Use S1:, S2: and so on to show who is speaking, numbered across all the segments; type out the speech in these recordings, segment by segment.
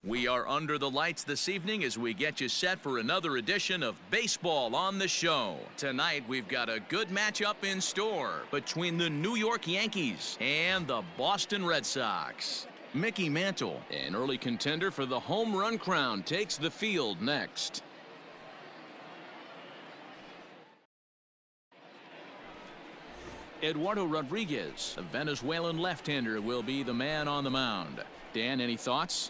S1: We are under the lights this evening as we get you set for another edition of Baseball on the Show. Tonight, we've got a good matchup in store between the New York Yankees and the Boston Red Sox. Mickey Mantle, an early contender for the home run crown, takes the field next. Eduardo Rodriguez, a Venezuelan left-hander, will be the man on the mound. Dan, any thoughts?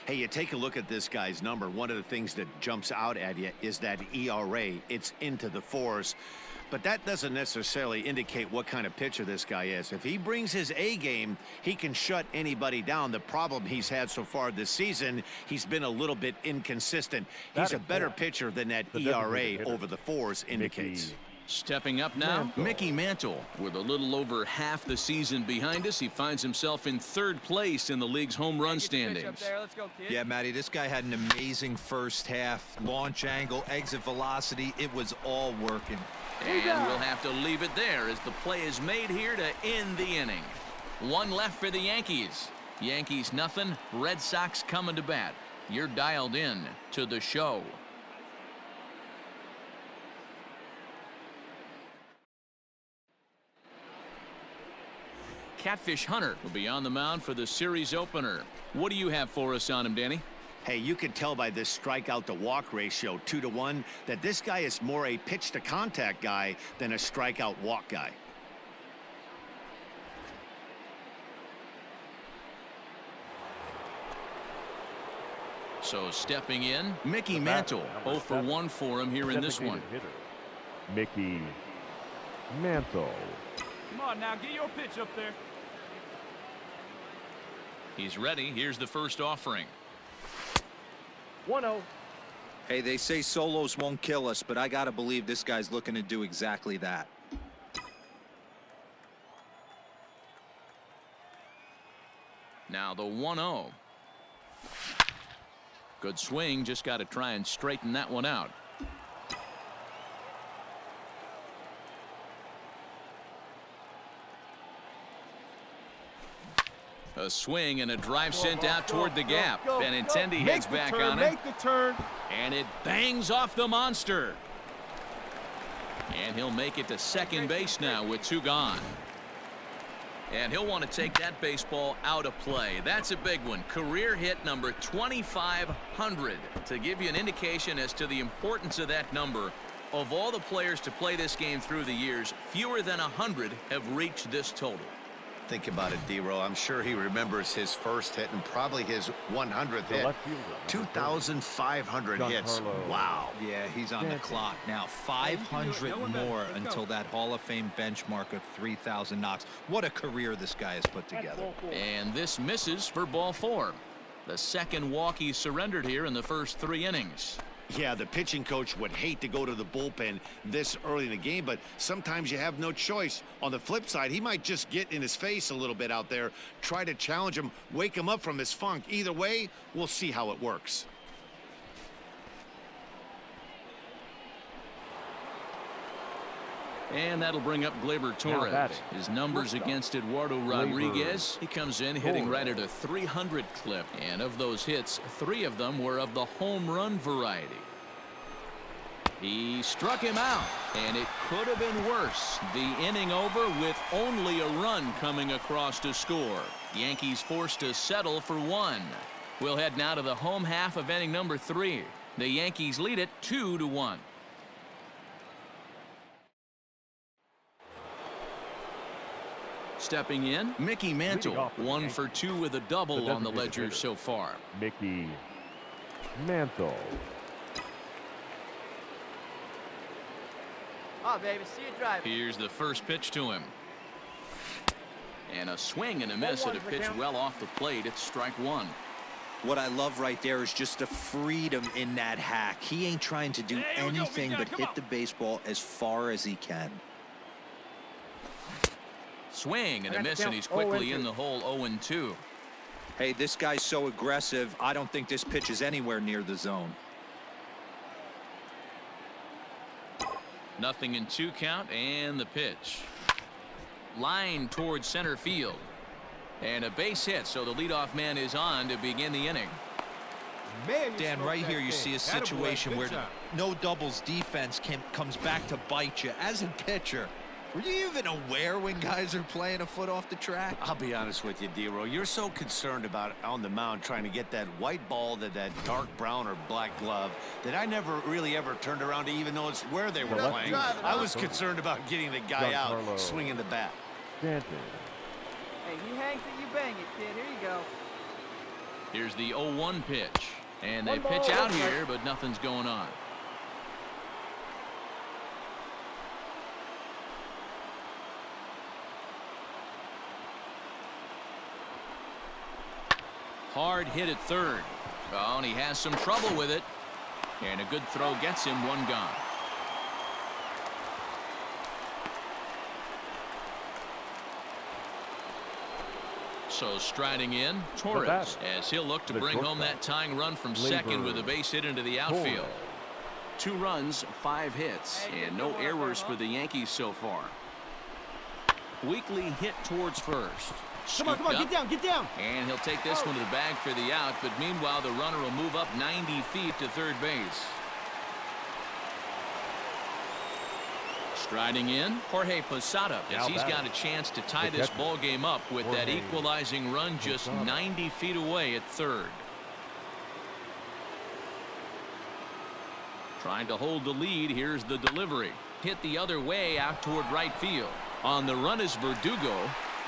S2: Hey, you take a look at this guy's number. One of the things that jumps out at you is that ERA. It's into the fours. But that doesn't necessarily indicate what kind of pitcher this guy is. If he brings his A game, he can shut anybody down. The problem he's had so far this season, he's been a little bit inconsistent. He's a better pitcher than that ERA over the fours indicates.
S1: Stepping up now, Mickey Mantle. With a little over half the season behind us, he finds himself in third place in the league's home run standings.
S3: Let's go, kid. Yeah, Matty, this guy had an amazing first half. Launch angle, exit velocity, it was all working.
S1: And we'll have to leave it there as the play is made here to end the inning. One left for the Yankees. Yankees nothing, Red Sox coming to bat. You're dialed in to the show. Catfish Hunter will be on the mound for the series opener. What do you have for us on him, Danny?
S2: Hey, you can tell by this strikeout to walk ratio 2-to-1 that this guy is more a pitch to contact guy than a strikeout walk guy.
S1: So stepping in, Mickey Mantle. 0 for 1 for him here in this one.
S4: Mickey Mantle.
S5: Come on now, get your pitch up there.
S1: He's ready. Here's the first offering.
S4: 1-0.
S3: Hey, they say solos won't kill us, but I gotta believe this guy's looking to do exactly that.
S1: Now the 1-0. Good swing, just got to try and straighten that one out. A swing and a drive sent out toward the gap. Benintendi heads back on it.
S4: Make the turn.
S1: And it bangs off the monster. And he'll make it to second base now with 2 gone. And he'll want to take that baseball out of play. That's a big one. Career hit number 2,500. To give you an indication as to the importance of that number, of all the players to play this game through the years, fewer than 100 have reached this total.
S2: Think about it, D-Row. I'm sure he remembers his first hit and probably his 100th hit. 2,500 hits. Wow.
S3: Yeah, he's on the clock now. 500 more until that Hall of Fame benchmark of 3,000 knocks. What a career this guy has put together.
S1: And this misses for ball 4. The second walk he surrendered here in the first 3 innings.
S2: Yeah, the pitching coach would hate to go to the bullpen this early in the game, but sometimes you have no choice. On the flip side, he might just get in his face a little bit out there, try to challenge him, wake him up from his funk. Either way, we'll see how it works.
S1: And that'll bring up Gleyber Torres. His numbers against Eduardo Rodriguez. He comes in hitting right at a 300 clip. And of those hits, 3 of them were of the home run variety. He struck him out, and it could have been worse. The inning over with only a run coming across to score. Yankees forced to settle for 1. We'll head now to the home half of inning number 3. The Yankees lead it 2-1. Stepping in, Mickey Mantle. 1 for 2 with a double on the ledger so far.
S4: Mickey Mantle.
S6: Oh, baby, see you drive.
S1: Here's the first pitch to him. And a swing and a miss at a pitch well off the plate. It's strike 1.
S3: What I love right there is just the freedom in that hack. He ain't trying to do anything but hit the baseball as far as he can.
S1: Swing and a miss, and he's quickly in the hole. 0-2.
S3: Hey, this guy's so aggressive. I don't think this pitch is anywhere near the zone.
S1: Nothing in 2 count, and the pitch. Line towards center field. And a base hit, so the leadoff man is on to begin the inning.
S5: Man,
S3: Dan, right here you see a situation where no doubles defense comes back to bite you. As a pitcher, were you even aware when guys are playing a foot off the track?
S2: I'll be honest with you, D-Row. You're so concerned about on the mound trying to get that white ball to that dark brown or black glove that I never really ever turned around to even notice where they were playing. I was concerned about getting the guy out swinging the bat.
S4: Stanton.
S6: Hey, he hangs it, you bang it, kid. Here you go.
S1: Here's the 0-1 pitch. And they pitch out here, but nothing's going on. Hard hit at third. Oh, and he has some trouble with it. And a good throw gets him one gone. So striding in, Torres, as he'll look to bring home that tying run from second with a base hit into the outfield. 2 runs, 5 hits, and no errors for the Yankees so far. Weekly hit towards first.
S6: Come on, get down, get down.
S1: And he'll take this one to the bag for the out, but meanwhile the runner will move up 90 feet to third base. Striding in, Jorge Posada, as he's got a chance to tie this ball game up with that equalizing run just 90 feet away at third. Trying to hold the lead. Here's the delivery. Hit the other way out toward right field. On the run is Verdugo.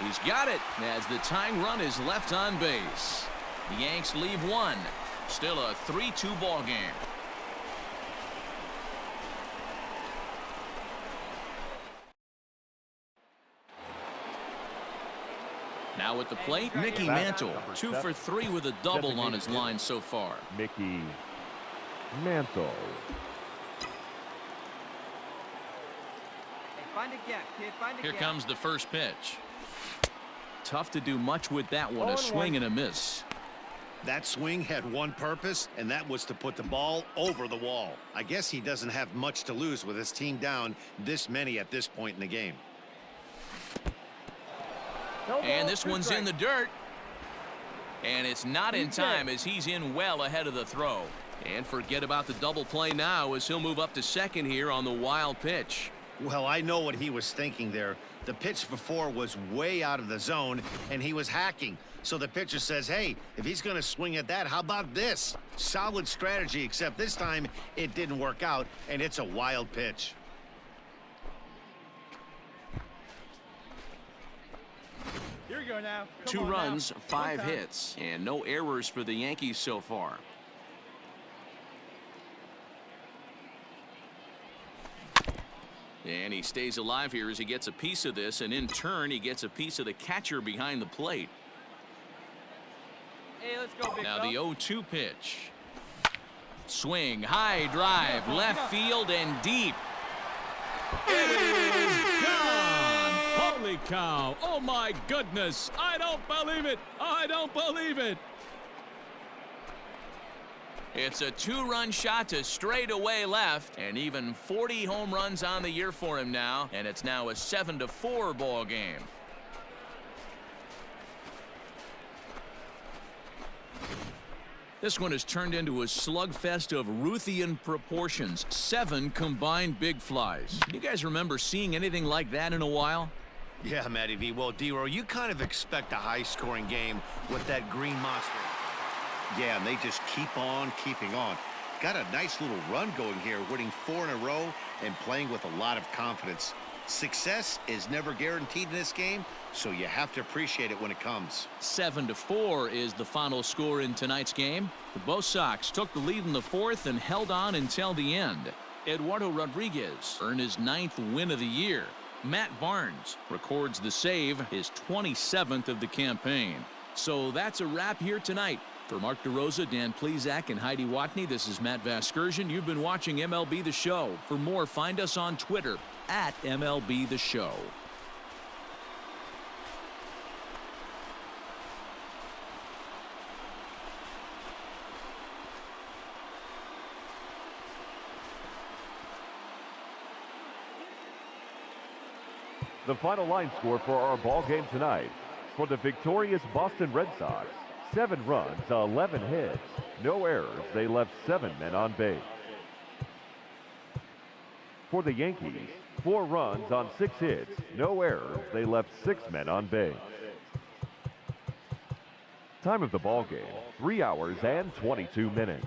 S1: He's got it as the tying run is left on base. The Yanks leave 1. Still a 3-2 ball game. Now at the plate, Mickey Mantle, 2 for 3 with a double on his line so far.
S4: Mickey Mantle.
S6: Hey, find a gap, kid. Find a
S1: Here
S6: gap.
S1: comes the first pitch. Tough to do much with that one. A swing and a miss.
S2: That swing had one purpose, and that was to put the ball over the wall. I guess he doesn't have much to lose with his team down this many at this point in the game.
S1: And this one's in the dirt. And it's not in time as he's in well ahead of the throw. And forget about the double play now as he'll move up to second here on the wild pitch.
S2: Well, I know what he was thinking there. The pitch before was way out of the zone, and he was hacking. So the pitcher says, hey, if he's going to swing at that, how about this? Solid strategy, except this time it didn't work out, and it's a wild pitch.
S5: Here we go now.
S1: 2 runs, 5 hits, and no errors for the Yankees so far. And he stays alive here as he gets a piece of this, and in turn he gets a piece of the catcher behind the plate.
S6: Hey, let's go, big
S1: Now
S6: fella.
S1: the 0-2 pitch. Swing, high drive, left field and deep. It is gone. Holy cow. Oh my goodness. I don't believe it. I don't believe it. It's a 2-run shot to straightaway left, and even 40 home runs on the year for him now, and it's now a 7-4 ball game. This one has turned into a slugfest of Ruthian proportions. 7 combined big flies. You guys remember seeing anything like that in a while?
S2: Yeah, Matty V. Well, D-Row, you kind of expect a high-scoring game with that green monster. Yeah, and they just keep on keeping on. Got a nice little run going here, winning 4 in a row and playing with a lot of confidence. Success is never guaranteed in this game, so you have to appreciate it when it comes.
S1: 7-4 is the final score in tonight's game. Both Sox took the lead in the 4th and held on until the end. Eduardo Rodriguez earned his 9th win of the year. Matt Barnes records the save, his 27th of the campaign. So that's a wrap here tonight. For Mark DeRosa, Dan Plesac, and Heidi Watney, this is Matt Vasgersian. You've been watching MLB The Show. For more, find us on Twitter at MLB The Show.
S4: The final line score for our ball game tonight. For the victorious Boston Red Sox, 7 runs, 11 hits, no errors. They left 7 men on base. For the Yankees, 4 runs on 6 hits, no errors. They left 6 men on base. Time of the ball game, 3 hours and 22 minutes.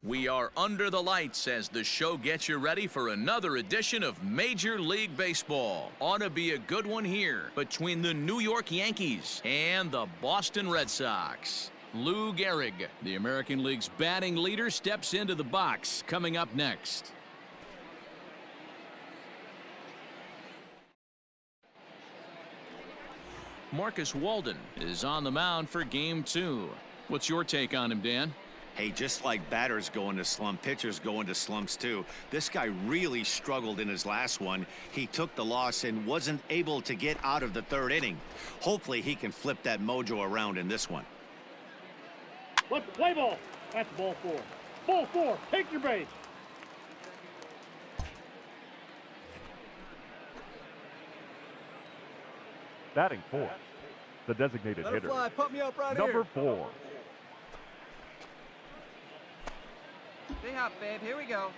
S1: We are under the lights as the show gets you ready for another edition of Major League Baseball. Ought to be a good one here between the New York Yankees and the Boston Red Sox. Lou Gehrig, the American League's batting leader, steps into the box. Coming up next. Marcus Walden is on the mound for Game 2. What's your take on him, Dan?
S2: Hey, just like batters go into slump, pitchers go into slumps too. This guy really struggled in his last one. He took the loss and wasn't able to get out of the third inning. Hopefully he can flip that mojo around in this one.
S5: Let's play ball. That's ball 4. Ball 4. Take your base.
S4: Batting fourth, the designated
S6: Let it
S4: hitter,
S6: fly. Put me up right
S4: number
S6: here.
S4: 4.
S6: Stay hot, babe. Here we go.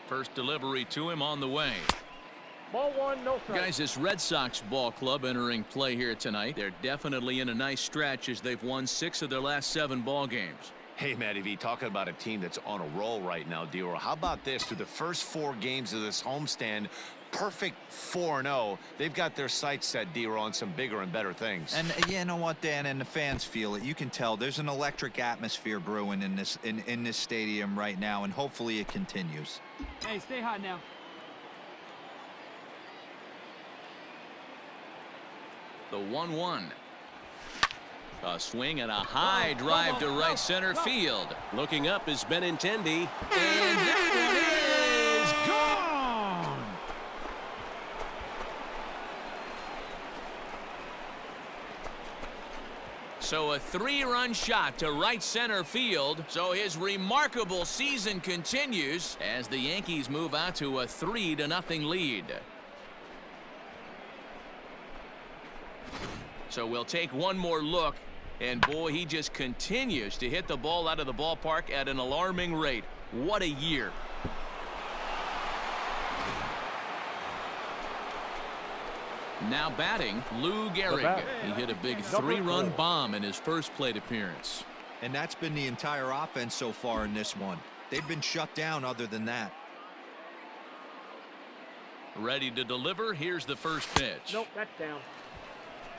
S1: First delivery to him on the way.
S5: Ball 1, no strike.
S1: Guys, this Red Sox ball club entering play here tonight. They're definitely in a nice stretch as they've won 6 of their last 7 ball games.
S2: Hey, Matty V, talking about a team that's on a roll right now, D-Roll. How about this? Through the first 4 games of this homestand, perfect 4-0. They've got their sights set, D-Roll, on some bigger and better things.
S3: And you know what, Dan, and the fans feel it. You can tell there's an electric atmosphere brewing in this stadium right now, and hopefully it continues.
S6: Hey, stay hot now.
S1: The 1-1. A swing and a high drive to right center field. Looking up is Benintendi, and that one is gone. So a 3-run shot to right center field. So his remarkable season continues as the Yankees move out to a 3-0 lead. So we'll take one more look. And boy, he just continues to hit the ball out of the ballpark at an alarming rate. What a year. Now batting, Lou Gehrig. He hit a big 3-run bomb in his first plate appearance.
S3: And that's been the entire offense so far in this one. They've been shut down other than that.
S1: Ready to deliver. Here's the first pitch.
S5: Nope, that's down.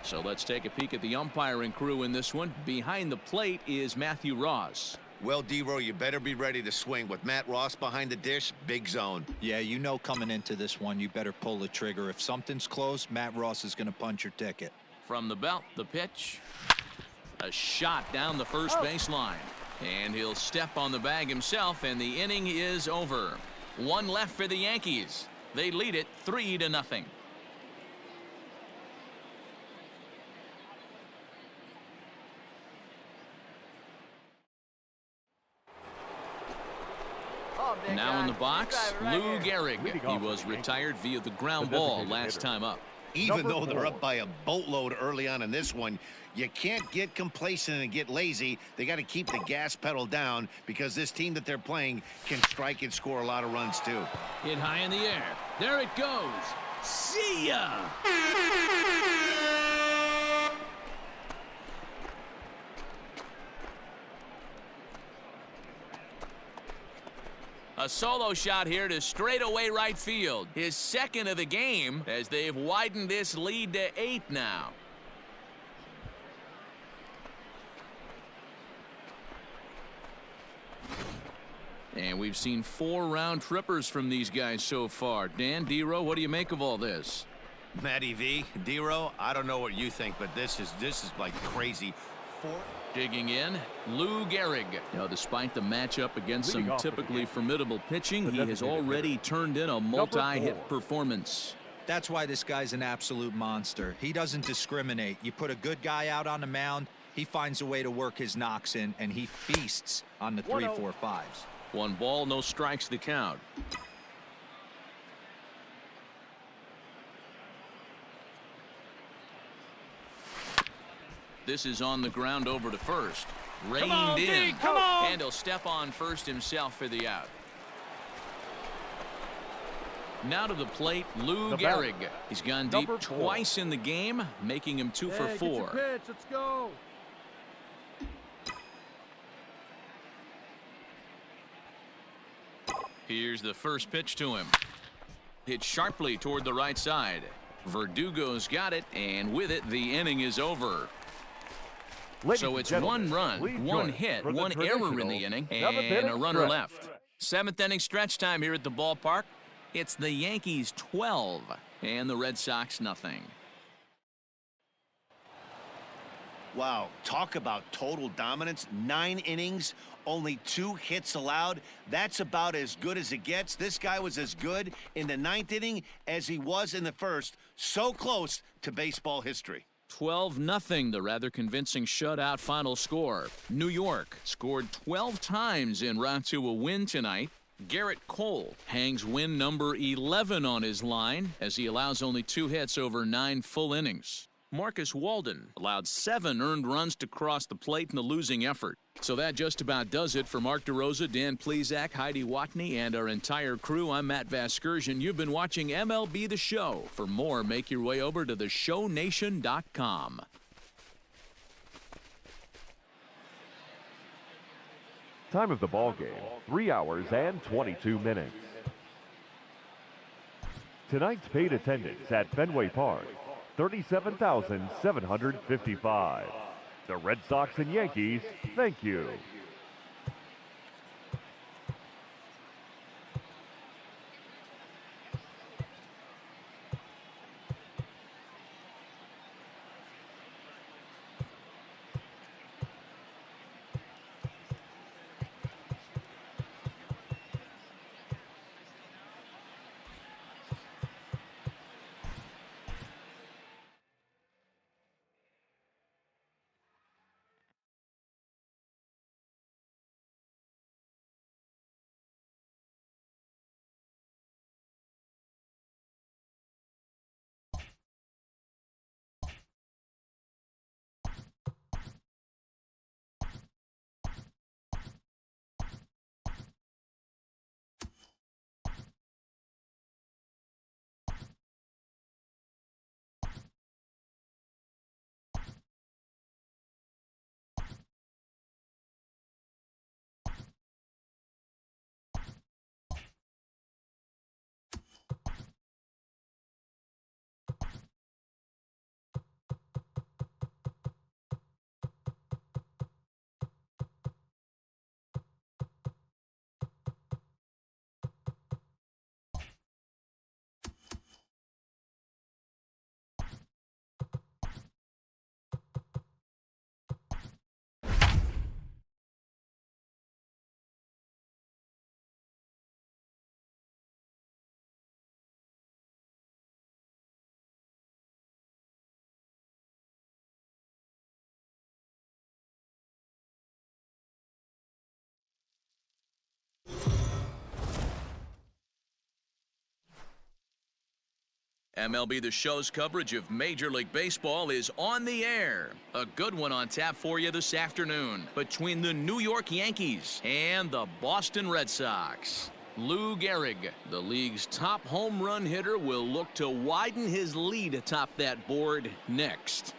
S1: So let's take a peek at the umpiring crew in this one. Behind the plate is Matthew Ross.
S2: Well, D-Roll, you better be ready to swing. With Matt Ross behind the dish, big zone.
S3: Yeah, you know coming into this one, you better pull the trigger. If something's close, Matt Ross is going to punch your ticket.
S1: From the belt, the pitch. A shot down the first baseline. And he'll step on the bag himself, and the inning is over. 1 left for the Yankees. They lead it 3-0. Now in the box, Lou Gehrig. He was retired via the ground ball last time up.
S2: Even though they're up by a boatload early on in this one, you can't get complacent and get lazy. They got to keep the gas pedal down because this team that they're playing can strike and score a lot of runs too.
S1: Hit high in the air. There it goes. See ya! A solo shot here to straightaway right field. His second of the game as they've widened this lead to 8 now. And we've seen 4 round trippers from these guys so far. Dan, D-Row, what do you make of all this?
S2: Matty V, D-Row, I don't know what you think, but this is like crazy.
S1: Digging in, Lou Gehrig. Now, despite the matchup against some typically formidable pitching, he has already turned in a multi-hit performance.
S3: That's why this guy's an absolute monster. He doesn't discriminate. You put a good guy out on the mound, he finds a way to work his knocks in, and he feasts on the 3, 4, 5s.
S1: 1 ball, no strikes the count. This is on the ground over to first. Reined in.
S5: Come on.
S1: And he'll step on first himself for the out. Now to the plate, Lou Gehrig. He's gone deep twice in the game, making him 2 for 4.
S6: Get your pitch. Let's go.
S1: Here's the first pitch to him. Hit sharply toward the right side. Verdugo's got it, and with it, the inning is over. So it's 1 run, 1 hit, 1 error in the inning, and a runner left. 7th inning stretch time here at the ballpark. It's the Yankees 12 and the Red Sox nothing.
S2: Wow, talk about total dominance. 9 innings, only 2 hits allowed. That's about as good as it gets. This guy was as good in the 9th inning as he was in the 1st. So close to baseball history.
S1: 12-0, the rather convincing shutout final score. New York scored 12 times en route to a win tonight. Garrett Cole hangs win number 11 on his line as he allows only 2 hits over 9 full innings. Marcus Walden allowed 7 earned runs to cross the plate in the losing effort. So that just about does it for Mark DeRosa, Dan Plesac, Heidi Watney, and our entire crew. I'm Matt Vasgersian. You've been watching MLB The Show. For more, make your way over to theshownation.com.
S4: Time of the ball game, 3 hours and 22 minutes. Tonight's paid attendance at Fenway Park, 37,755. The Red Sox and Yankees, thank you.
S1: MLB The Show's coverage of Major League Baseball is on the air. A good one on tap for you this afternoon between the New York Yankees and the Boston Red Sox. Lou Gehrig, the league's top home run hitter, will look to widen his lead atop that board next.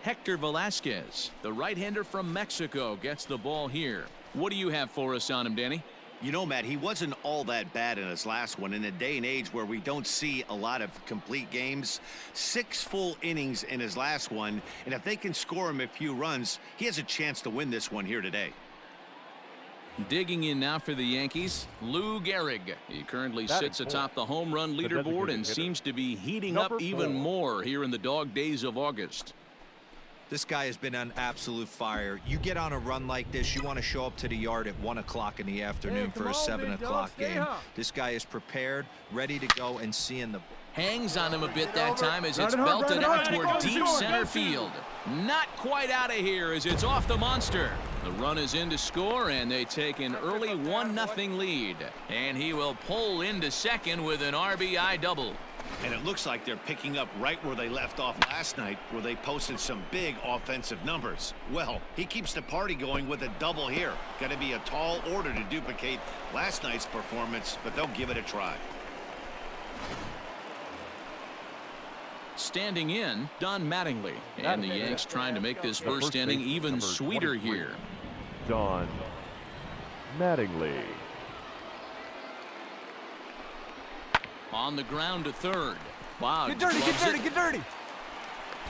S1: Hector Velasquez, the right-hander from Mexico, gets the ball here. What do you have for us on him, Danny?
S2: You know, Matt, he wasn't all that bad in his last one. In a day and age where we don't see a lot of complete games, 6 full innings in his last one, and if they can score him a few runs, he has a chance to win this one here today.
S1: Digging in now for the Yankees, Lou Gehrig. He currently sits atop the home run leaderboard and seems to be heating up even more here in the dog days of August.
S3: This guy has been on absolute fire. You get on a run like this, you want to show up to the yard at 1 o'clock in the afternoon for a 7 o'clock game. This guy is prepared, ready to go, and seeing the...
S1: Hangs on him a bit that time as it's belted out toward deep center field. Not quite out of here as it's off the monster. The run is in to score, and they take an early 1-0 lead. And he will pull into second with an RBI double.
S2: And it looks like they're picking up right where they left off last night, where they posted some big offensive numbers. Well, he keeps the party going with a double here. Got to be a tall order to duplicate last night's performance, but they'll give it a try.
S1: Standing in, Don Mattingly. And the Yanks trying to make this first inning even sweeter here.
S4: Don Mattingly.
S1: On the ground to third. Wow.
S6: Get dirty, get dirty, get dirty.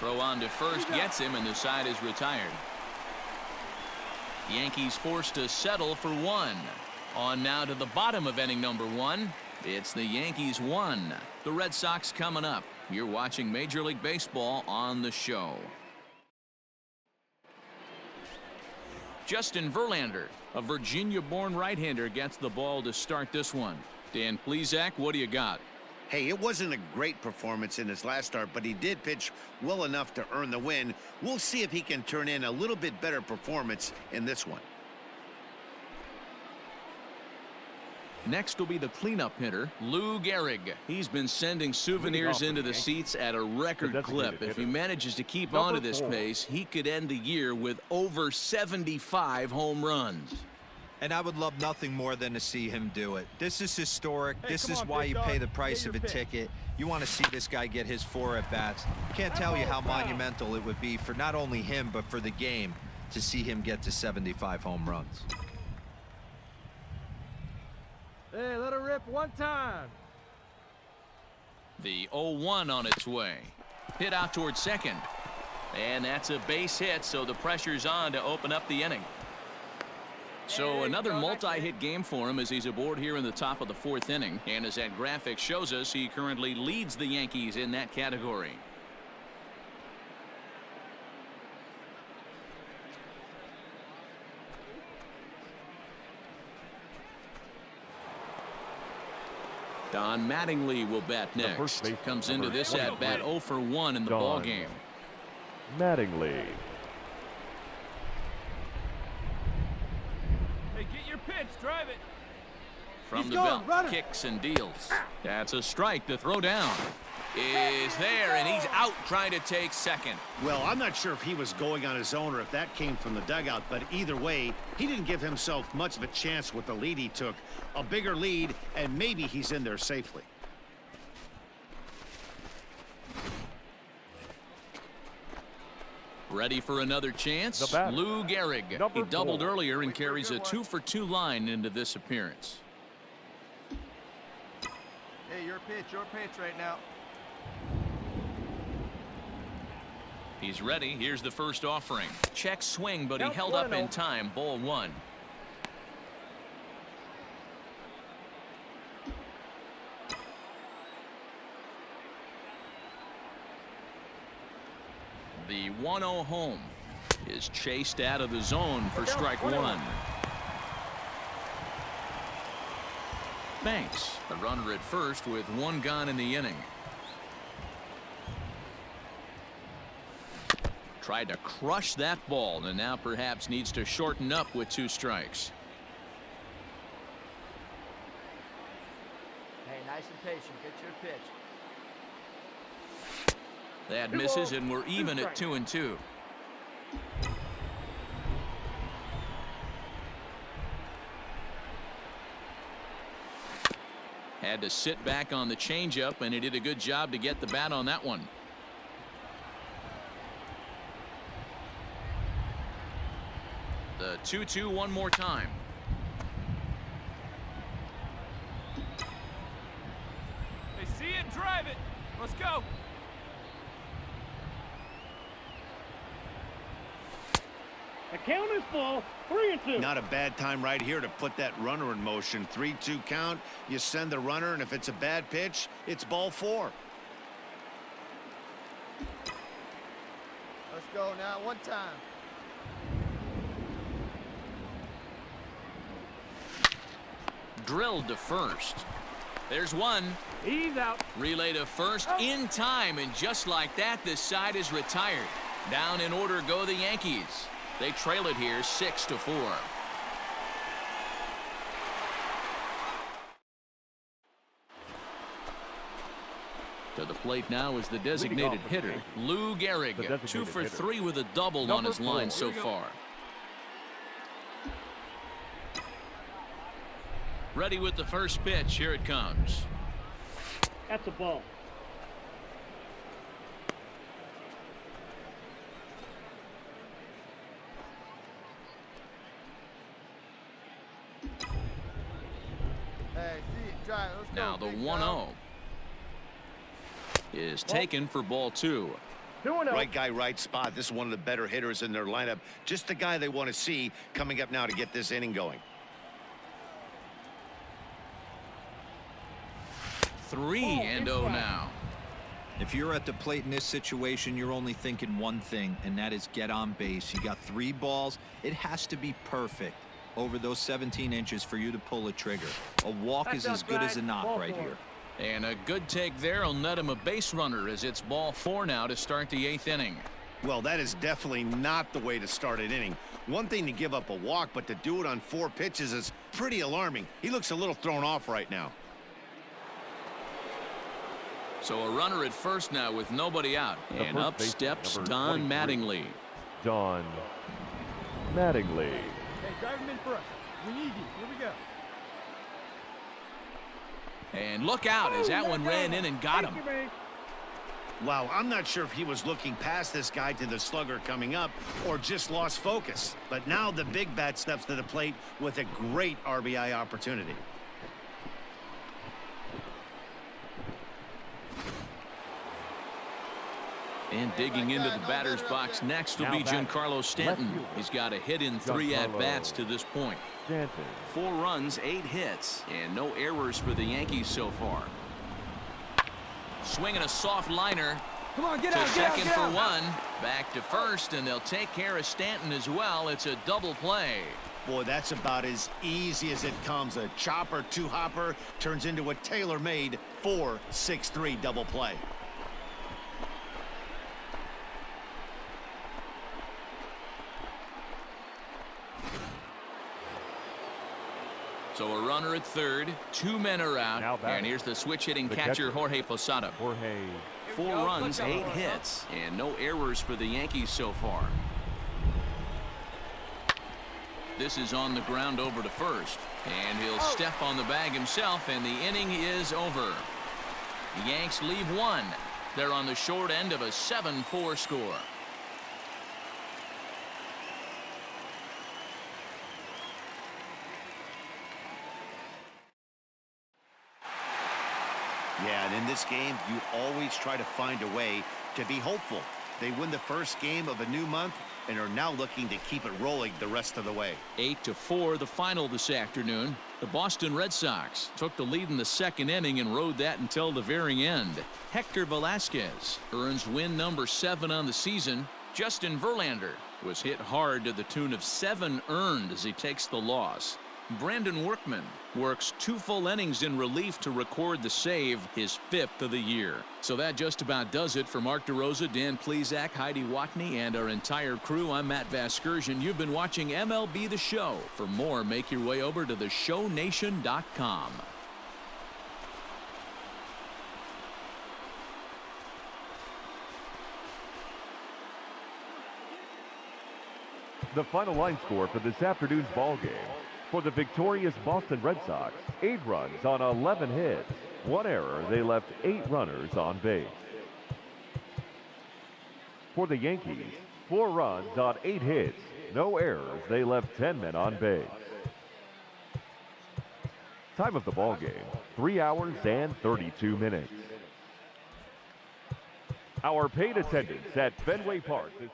S1: Throw on to first gets him, and the side is retired. Yankees forced to settle for one. On now to the bottom of inning number one. It's the Yankees 1. The Red Sox coming up. You're watching Major League Baseball on the show. Justin Verlander, a Virginia-born right-hander, gets the ball to start this one. Dan Plesac, what do you got?
S2: Hey, it wasn't a great performance in his last start, but he did pitch well enough to earn the win. We'll see if he can turn in a little bit better performance in this one.
S1: Next will be the cleanup hitter, Lou Gehrig. He's been sending souvenirs into the seats at a record clip. If he manages to keep on to this pace, he could end the year with over 75 home runs.
S3: And I would love nothing more than to see him do it. This is historic. This is why you pay the price of a ticket. You want to see this guy get his 4 at-bats. Can't tell you how monumental it would be for not only him, but for the game to see him get to 75 home runs.
S6: Hey, let her rip one time.
S1: The 0-1 on its way. Hit out towards second. And that's a base hit, so the pressure's on to open up the inning. So another multi-hit game for him as he's aboard here in the top of the 4th inning. And as that graphic shows us, he currently leads the Yankees in that category. Don Mattingly will bat next. Comes into this at bat 0 for 1 in the ball game.
S4: Mattingly.
S6: Hey, get your pitch, drive it.
S1: From the belt, kicks and deals. That's a strike. The throw down is there, and he's out trying to take second.
S2: Well, I'm not sure if he was going on his own or if that came from the dugout, but either way, he didn't give himself much of a chance with the lead he took. A bigger lead, and maybe he's in there safely.
S1: Ready for another chance? Lou Gehrig. He doubled earlier and carries a 2-for-2 line into this appearance.
S6: Hey, your pitch right now.
S1: He's ready. Here's the first offering. Check swing, but he held up in time. Ball 1. The 1-0 home is chased out of the zone for strike 1. Banks, the runner at first with 1 gone in the inning. Tried to crush that ball and now perhaps needs to shorten up with 2 strikes.
S6: Hey, nice and patient. Get your pitch.
S1: That misses, and we're even at 2-2. Had to sit back on the changeup, and he did a good job to get the bat on that one. The 2-2 one more time.
S6: They see it, drive it. Let's go.
S5: The count is full. 3-2.
S2: Not a bad time right here to put that runner in motion. 3-2 count. You send the runner, and if it's a bad pitch, it's ball 4.
S6: Let's go now, one time.
S1: Drilled to first. There's one.
S5: He's out.
S1: Relay to first in time, and just like that, this side is retired. Down in order go the Yankees. They trail it here 6-4. To the plate now is the designated hitter, Lou Gehrig. 2 for 3 with a double on his line so far. Ready with the first pitch. Here it comes.
S5: That's a ball.
S1: Now the 1-0 is taken for ball 2.
S5: 2-0.
S2: Right guy, right spot. This is one of the better hitters in their lineup. Just the guy they want to see coming up now to get this inning going.
S1: 3-0 now.
S3: If you're at the plate in this situation, you're only thinking one thing, and that is get on base. You got 3 balls. It has to be perfect over those 17 inches for you to pull a trigger. A walk is as good as a knock right here.
S1: And a good take there will net him a base runner as it's ball 4 now to start the 8th inning.
S2: Well, that is definitely not the way to start an inning. One thing to give up a walk, but to do it on 4 pitches is pretty alarming. He looks a little thrown off right now.
S1: So a runner at first now with nobody out. And
S4: first
S1: up
S4: baseman,
S1: steps
S4: number
S1: Don
S4: 23.
S1: Mattingly.
S4: Don Mattingly.
S5: Hey, drive him in for us. We need you. Here we go.
S1: And look out as that one ran in and got him.
S5: Take your base.
S2: Wow, I'm not sure if he was looking past this guy to the slugger coming up or just lost focus. But now the big bat steps to the plate with a great RBI opportunity.
S1: And digging into the batter's box next will be Giancarlo Stanton. He's got a hit in 3 at-bats to this point.
S4: Stanton.
S1: 4 runs, 8 hits, and no errors for the Yankees so far. Swinging a soft liner.
S6: Come on, get
S1: To
S6: out, get out,
S1: second
S6: get
S1: for
S6: out.
S1: 1. Back to first, and they'll take care of Stanton as well. It's a double play.
S2: Boy, that's about as easy as it comes. A chopper, 2-hopper turns into a tailor-made 4-6-3 double play.
S1: So a runner at third. 2 men are
S4: Now
S1: out.
S4: batting.
S1: And here's the switch-hitting
S4: The
S1: catcher,
S4: catcher.
S1: Jorge Posada.
S4: Jorge.
S1: 4 runs, 8 hits, and no errors for the Yankees so far. This is on the ground over to first. And he'll step on the bag himself, and the inning is over. The Yanks leave 1. They're on the short end of a 7-4 score.
S2: Yeah, and in this game, you always try to find a way to be hopeful. They win the first game of a new month and are now looking to keep it rolling the rest of the way.
S1: 8-4 the final this afternoon. The Boston Red Sox took the lead in the 2nd inning and rode that until the very end. Hector Velasquez earns win number 7 on the season. Justin Verlander was hit hard to the tune of 7 earned as he takes the loss. Brandon Workman works 2 full innings in relief to record the save, his 5th of the year. So that just about does it for Mark DeRosa, Dan Plesac, Heidi Watney, and our entire crew. I'm Matt Vasgersian. You've been watching MLB The Show. For more, make your way over to theshownation.com.
S4: The final line score for this afternoon's ball game. For the victorious Boston Red Sox, 8 runs on 11 hits. 1 error, they left 8 runners on base. For the Yankees, 4 runs on 8 hits. No errors, they left 10 men on base. Time of the ball game, 3 hours and 32 minutes. Our paid attendance at Fenway Park is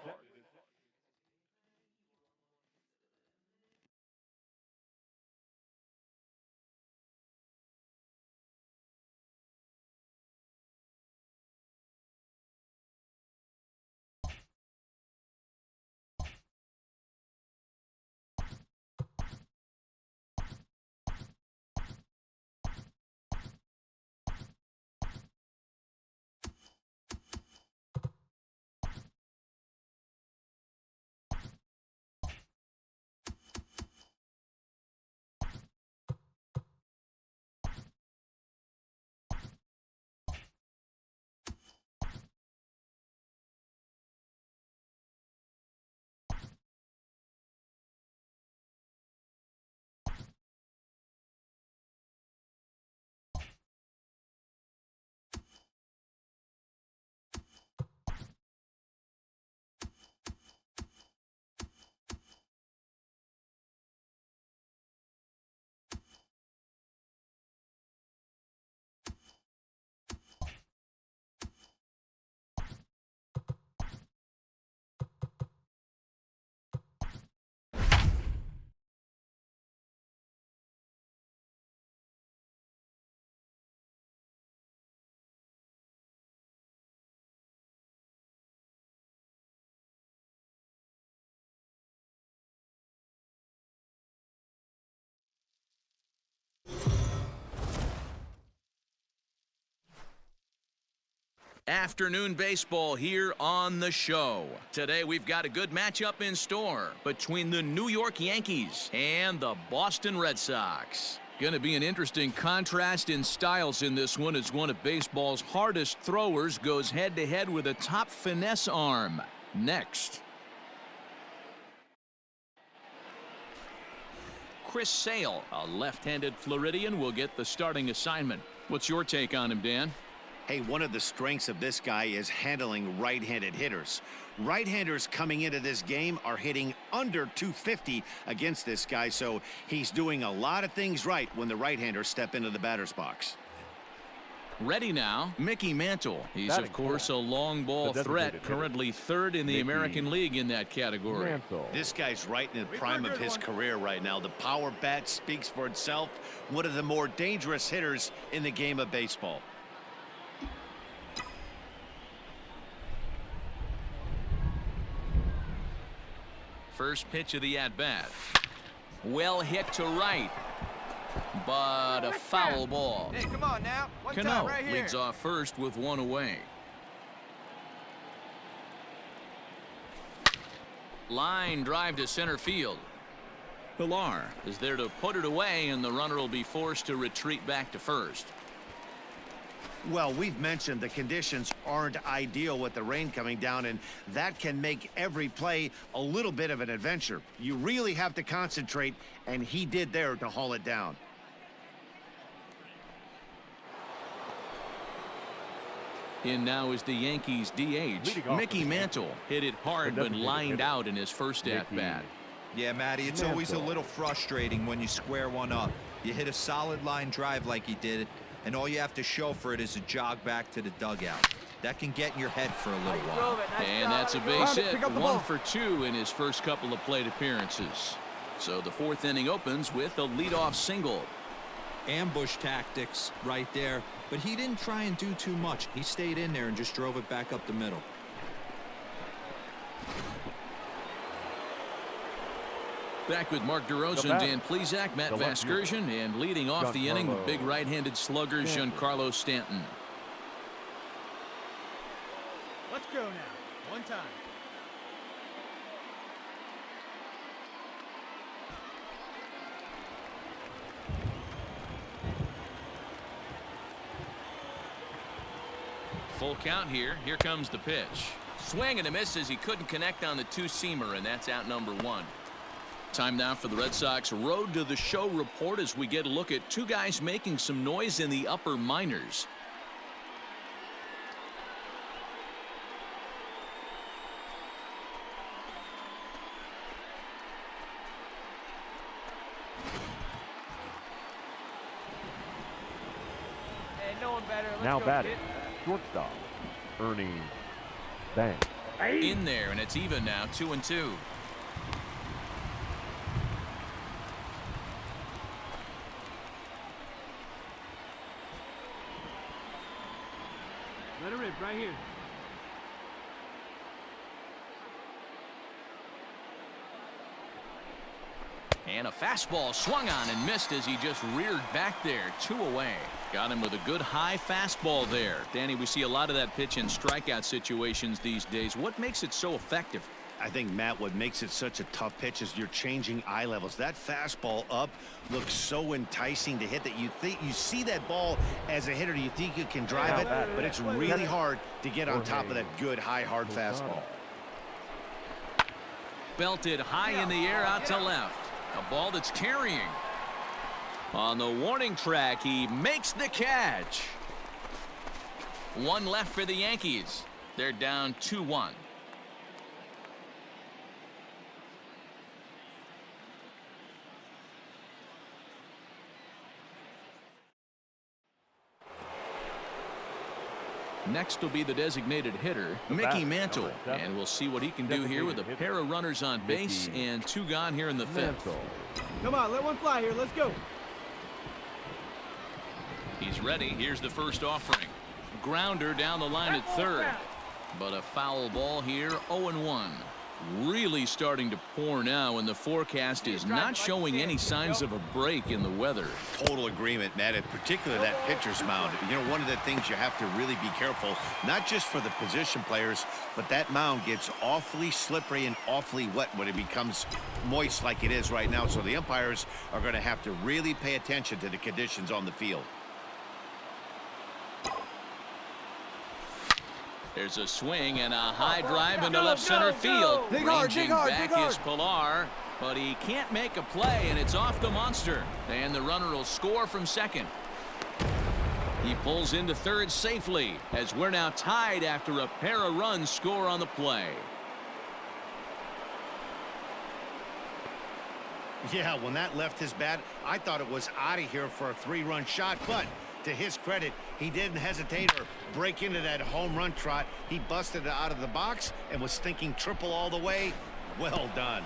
S1: Afternoon baseball here on the show. Today we've got a good matchup in store between the New York Yankees and the Boston Red Sox. Going to be an interesting contrast in styles in this one as one of baseball's hardest throwers goes head-to-head with a top finesse arm. Next. Chris Sale, a left-handed Floridian, will get the starting assignment. What's your take on him, Dan?
S2: Hey, one of the strengths of this guy is handling right-handed hitters. Right-handers coming into this game are hitting under 250 against this guy, so he's doing a lot of things right when the right-handers step into the batter's box.
S1: Ready now, Mickey Mantle. He's, of course, a long ball threat, currently third in the American League in that category.
S2: This guy's right in the prime of his career right now. The power bat speaks for itself. One of the more dangerous hitters in the game of baseball.
S1: First pitch of the at-bat. Well hit to right, but a foul ball.
S6: Hey, come on now. One time
S1: Cano
S6: right here.
S1: leads off first with one away. Line drive to center field. Pilar is there to put it away, and the runner will be forced to retreat back to first.
S2: Well, we've mentioned the conditions aren't ideal with the rain coming down, and that can make every play a little bit of an adventure. You really have to concentrate, and he did there to haul it down.
S1: In now is the Yankees DH. Mickey Mantle hit it hard but lined out in his first at-bat.
S3: Yeah, Matty, it's always a little frustrating when you square one up. You hit a solid line drive like he did, and all you have to show for it is a jog back to the dugout. That can get in your head for a little while.
S1: And that's a base hit. 1 for 2 in his first couple of plate appearances. So the fourth inning opens with a leadoff single.
S3: Ambush tactics right there, but he didn't try and do too much. He stayed in there and just drove it back up the middle.
S1: Back with Mark DeRosa, Dan Plesac, Matt Vasgersian, and leading off the inning, the big right-handed slugger, Giancarlo Stanton.
S6: Let's go now. One time.
S1: Full count here. Here comes the pitch. Swing and a miss as he couldn't connect on the two-seamer, and that's out number 1. Time now for the Red Sox Road to the Show report as we get a look at two guys making some noise in the upper minors.
S6: Hey, no one better. Let's
S4: Now
S6: go,
S4: batting,
S6: kid.
S4: shortstop, Ernie Banks.
S1: In there, and it's even now, 2-2.
S6: Let it rip right here.
S1: And a fastball swung on and missed as he just reared back there. 2 away. Got him with a good high fastball there. Danny, we see a lot of that pitch in strikeout situations these days. What makes it so effective?
S2: I think, Matt, what makes it such a tough pitch is you're changing eye levels. That fastball up looks so enticing to hit that you think you see that ball as a hitter. You think you can drive it, but it's really hard to get on top of that good high hard fastball.
S1: Belted high in the air out to left. A ball that's carrying. On the warning track, he makes the catch. 1 left for the Yankees. They're down 2-1. Next will be the designated hitter, Mickey Mantle, and we'll see what he can do here with a pair of runners on base and 2 gone here in the 5th.
S6: Come on, let one fly here. Let's go.
S1: He's ready. Here's the first offering. Grounder down the line at third, but a foul ball here. 0-1. Really starting to pour now, and the forecast is not showing any signs of a break in the weather.
S2: Total agreement, Matt, and particularly that pitcher's mound. You know, one of the things you have to really be careful, not just for the position players, but that mound gets awfully slippery and awfully wet when it becomes moist like it is right now. So the umpires are going to have to really pay attention to the conditions on the field.
S1: There's a swing and a high drive into left center field. Ranging back is Pilar, but he can't make a play, and it's off the monster. And the runner will score from second. He pulls into third safely, as we're now tied after a pair of runs score on the play.
S2: Yeah, when that left his bat, I thought it was out of here for a 3-run shot, but to his credit, he didn't hesitate or break into that home run trot. He busted it out of the box and was thinking triple all the way. Well done.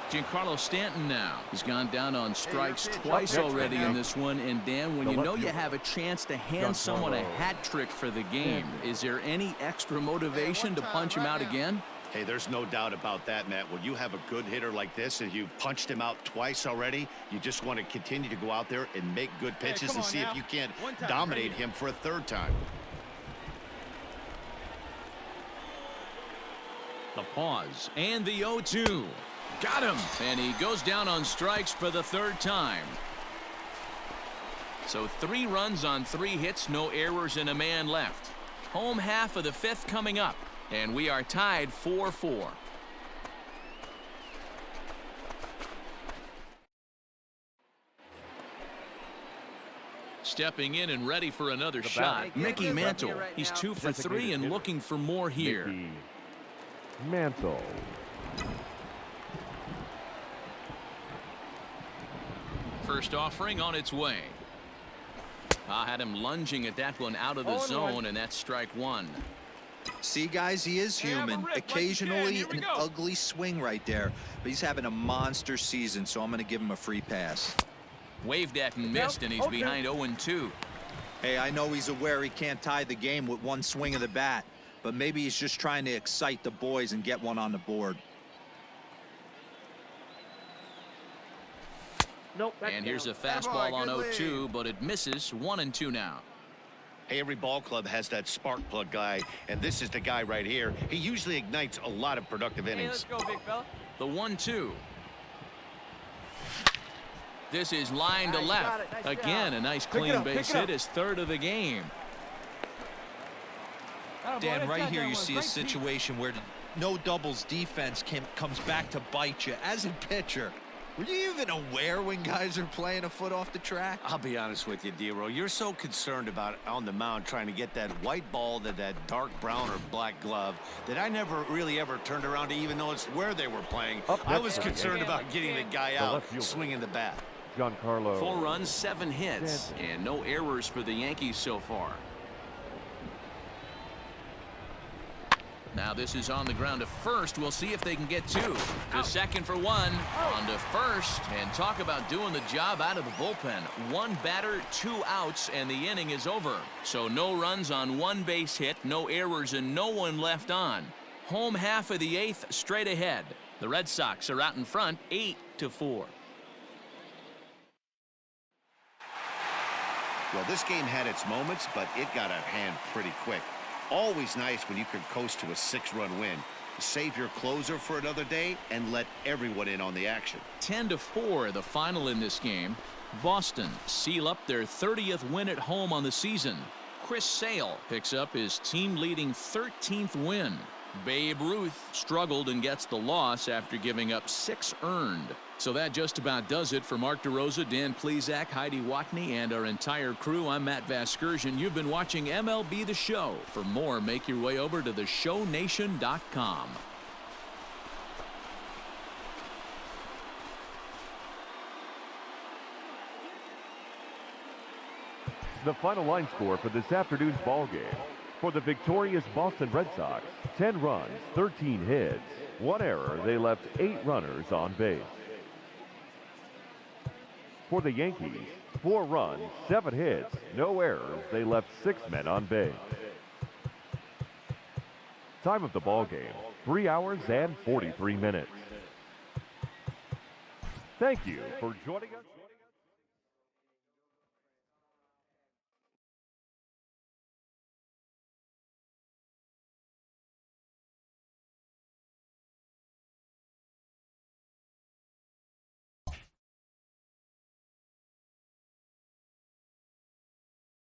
S1: Giancarlo Stanton now. He's gone down on strikes twice already in this one. And Dan, when you know you have a chance to hand someone a hat trick for the game, is there any extra motivation to punch him out again?
S2: Hey, there's no doubt about that, Matt. When you have a good hitter like this and you've punched him out twice already, you just want to continue to go out there and make good pitches and see if you can't dominate him for a third time.
S1: The pause and the 0-2. Got him. And he goes down on strikes for the third time. So 3 runs on 3 hits, no errors, and a man left. Home half of the 5th coming up. And we are tied 4-4. Stepping in and ready for another shot, Mickey Mantle. He's 2 for 3 and looking for more here.
S4: Mickey Mantle.
S1: First offering on its way. I had him lunging at that one out of the zone, and that's strike 1.
S3: See, guys, he is human. Occasionally an ugly swing right there, but he's having a monster season, so I'm going to give him a free pass.
S1: Waved at and missed, and he's behind 0-2.
S3: Hey, I know he's aware he can't tie the game with one swing of the bat, but maybe he's just trying to excite the boys and get one on the board.
S5: Nope.
S1: And here's a fastball on 0-2, but it misses. 1-2 now.
S2: Hey, every ball club has that spark plug guy, and this is the guy right here. He usually ignites a lot of productive innings.
S6: Let's go, big fella.
S1: The 1-2. This is line to left. Again, a nice clean base hit, his 3rd of the game.
S3: Dan, right here you see a situation where no doubles defense comes back to bite you. As a pitcher, were you even aware when guys are playing a foot off the track?
S2: I'll be honest with you, D-Row. You're so concerned about on the mound trying to get that white ball to that dark brown or black glove that I never really ever turned around to even notice where they were playing. I was concerned about getting the guy out swinging the bat.
S4: Giancarlo.
S1: 4 runs, 7 hits, and no errors for the Yankees so far. Now this is on the ground to first. We'll see if they can get 2. To second for 1. On to first. And talk about doing the job out of the bullpen. 1 batter, 2 outs, and the inning is over. So no runs on 1 base hit, no errors, and no one left on. Home half of the 8th straight ahead. The Red Sox are out in front 8-4.
S2: Well, this game had its moments, but it got out of hand pretty quick. Always nice when you can coast to a 6-run win. Save your closer for another day and let everyone in on the action.
S1: 10-4 the final in this game. Boston seal up their 30th win at home on the season. Chris Sale picks up his team-leading 13th win. Babe Ruth struggled and gets the loss after giving up 6 earned. So that just about does it for Mark DeRosa, Dan Plesac, Heidi Watney, and our entire crew. I'm Matt Vasgersian. You've been watching MLB The Show. For more, make your way over to theshownation.com.
S4: The final line score for this afternoon's ball game. For the victorious Boston Red Sox, 10 runs, 13 hits, 1 error. They left 8 runners on base. For the Yankees, 4 runs, 7 hits, no errors. They left 6 men on base. Time of the ball game, 3 hours and 43 minutes. Thank you for joining us.